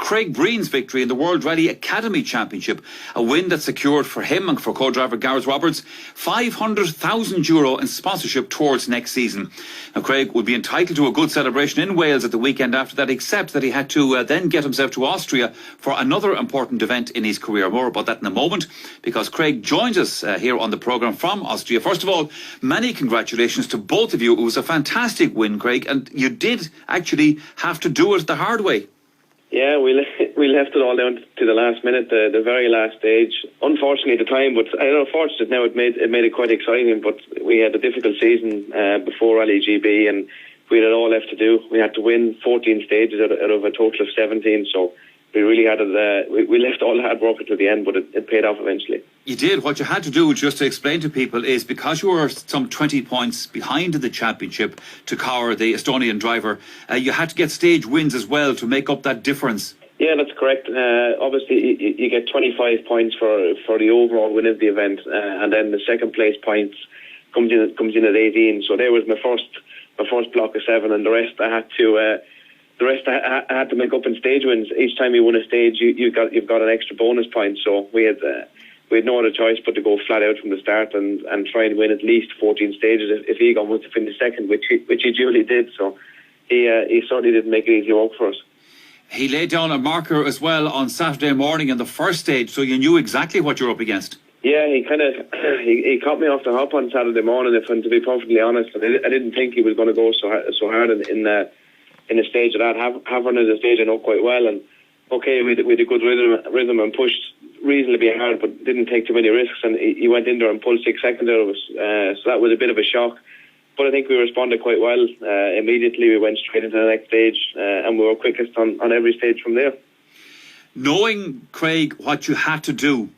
Craig Breen's victory in the World Rally Academy Championship, a win that secured for him and for co-driver Gareth Roberts €500,000 in sponsorship towards next season. Now, Craig would be entitled to a good celebration in Wales at the weekend after that, except that he had to then get himself to Austria for another important event in his career. More about that in a moment, because Craig joins us here on the programme from Austria. First of all, many congratulations to both of you. It was a fantastic win, Craig, and you did actually have to do it the hard way. Yeah, we left it all down to the last minute, the very last stage. Unfortunately at the time, but I don't know, fortunate now, it made it quite exciting. But we had a difficult season before Rally GB, and we had it all left to do. We had to win 14 stages out of a total of 17. So we really had it. We left all the hard work until the end, but it paid off eventually. You did. What you had to do, just to explain to people, is because you were some 20 points behind in the championship to Kaur, the Estonian driver, you had to get stage wins as well to make up that difference. Yeah, that's correct. Obviously, you get 25 points for the overall win of the event, and then the second place points comes in at 18. So there was my first block of 7, and the rest I had to. I had to make up in stage wins. Each time you win a stage, you've got an extra bonus point. So we had no other choice but to go flat out from the start and try and win at least 14 stages if Egon was to finish second, which he duly did. So he certainly didn't make it easy work for us. He laid down a marker as well on Saturday morning in the first stage, so you knew exactly what you're up against. Yeah, he he caught me off the hop on Saturday morning. And to be perfectly honest, I didn't think he was going to go so hard in a stage of that. Having is a stage I know quite well, and okay, we had a good rhythm and pushed reasonably hard, but didn't take too many risks. And he went in there and pulled 6 seconds out of us, so that was a bit of a shock. But I think we responded quite well. Immediately we went straight into the next stage, and we were quickest on every stage from there. Knowing, Craig, what you had to do,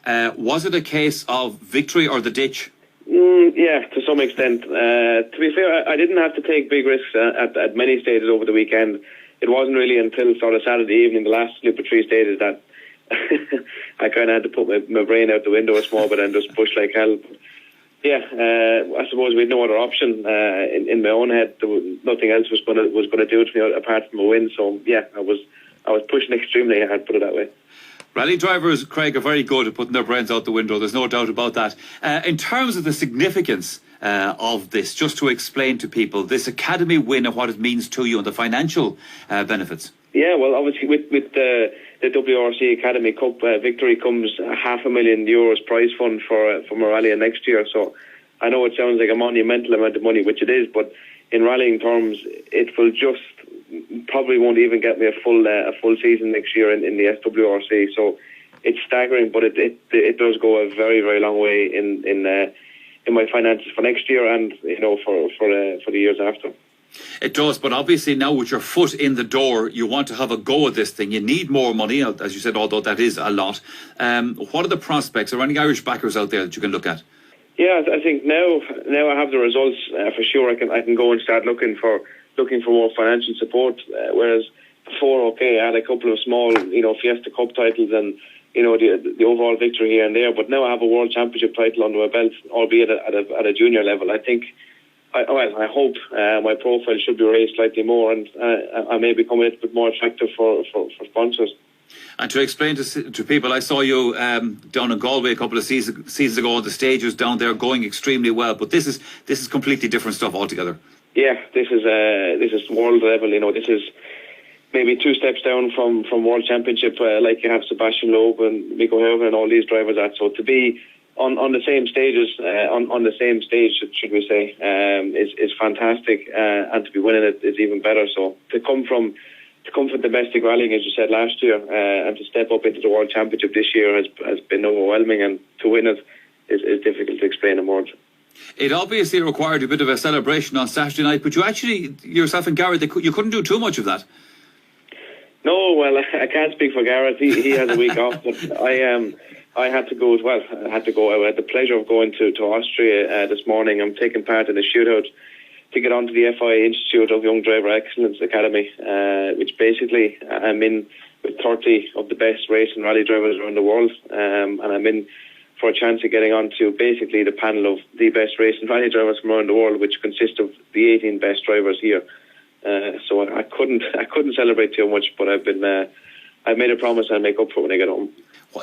was it a case of victory or the ditch? Yeah, to some extent. To be fair, I didn't have to take big risks at many stages over the weekend. It wasn't really until sort of Saturday evening, the last loop of 3 stages, that I kind of had to put my brain out the window a small bit and just push like hell. Yeah, I suppose we had no other option. In my own head, nothing else was going to do it to me apart from a win. So yeah, I was pushing extremely hard, put it that way. Rally drivers, Craig, are very good at putting their brains out the window. There's no doubt about that. In terms of the significance of this, just to explain to people, this Academy win and what it means to you and the financial benefits. Yeah, well, obviously with the WRC Academy Cup victory comes €500,000 prize fund for Moralia next year. So I know it sounds like a monumental amount of money, which it is, but in rallying terms, it will just probably won't even get me a full season next year in the SWRC. So it's staggering, but it does go a very, very long way in my finances for next year and for the years after. It does, but obviously now with your foot in the door, you want to have a go at this thing. You need more money, as you said, although that is a lot. What are the prospects? Are there any Irish backers out there that you can look at? Yeah, I think now I have the results for sure. I can go and start looking for more financial support. Whereas before, okay, I had a couple of small, Fiesta Cup titles and the overall victory here and there. But now I have a World Championship title under my belt, albeit at a junior level. I think. I hope my profile should be raised slightly more, and I may become a little bit more attractive for sponsors. And to explain to people, I saw you down in Galway a couple of seasons ago on the stages down there, going extremely well. But this is completely different stuff altogether. Yeah, this is world level. This is maybe 2 steps down from World Championship, like you have Sebastian Loeb and Mikko Heuven and all these drivers at. So to be on the same stages, on the same stage, should we say, is fantastic, and to be winning it is even better. So to come from domestic rallying, as you said last year, and to step up into the World Championship this year has been overwhelming, and to win it is difficult to explain in words. It obviously required a bit of a celebration on Saturday night, but you actually, yourself and Gareth, you couldn't do too much of that. No, well, I can't speak for Gareth. He has a week off, but I had to go as well. I had the pleasure of going to Austria this morning. I'm taking part in a shootout to get onto the FIA Institute of Young Driver Excellence Academy, which basically I'm in with 30 of the best race and rally drivers around the world, and I'm in for a chance of getting onto basically the panel of the best race and rally drivers from around the world, which consists of the 18 best drivers here. So I couldn't celebrate too much, but I've been I've made a promise I'll make up for it when I get home.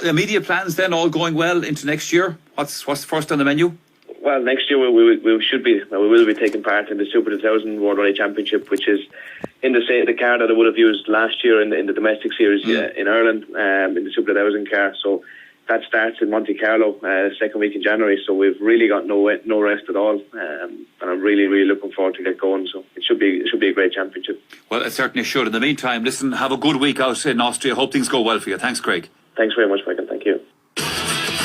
The immediate plans then, all going well into next year? What's first on the menu? Well, next year we will be taking part in the Super 2000 World Rally Championship, which is in the car that I would have used last year in the domestic series in Ireland, in the Super 2000 car. So that starts in Monte Carlo, second week in January. So we've really got no rest at all, and I'm really looking forward to get going. So it should be a great championship. Well, it certainly should. In the meantime, listen, have a good week out in Austria. Hope things go well for you. Thanks, Craig. Thanks very much, Michael.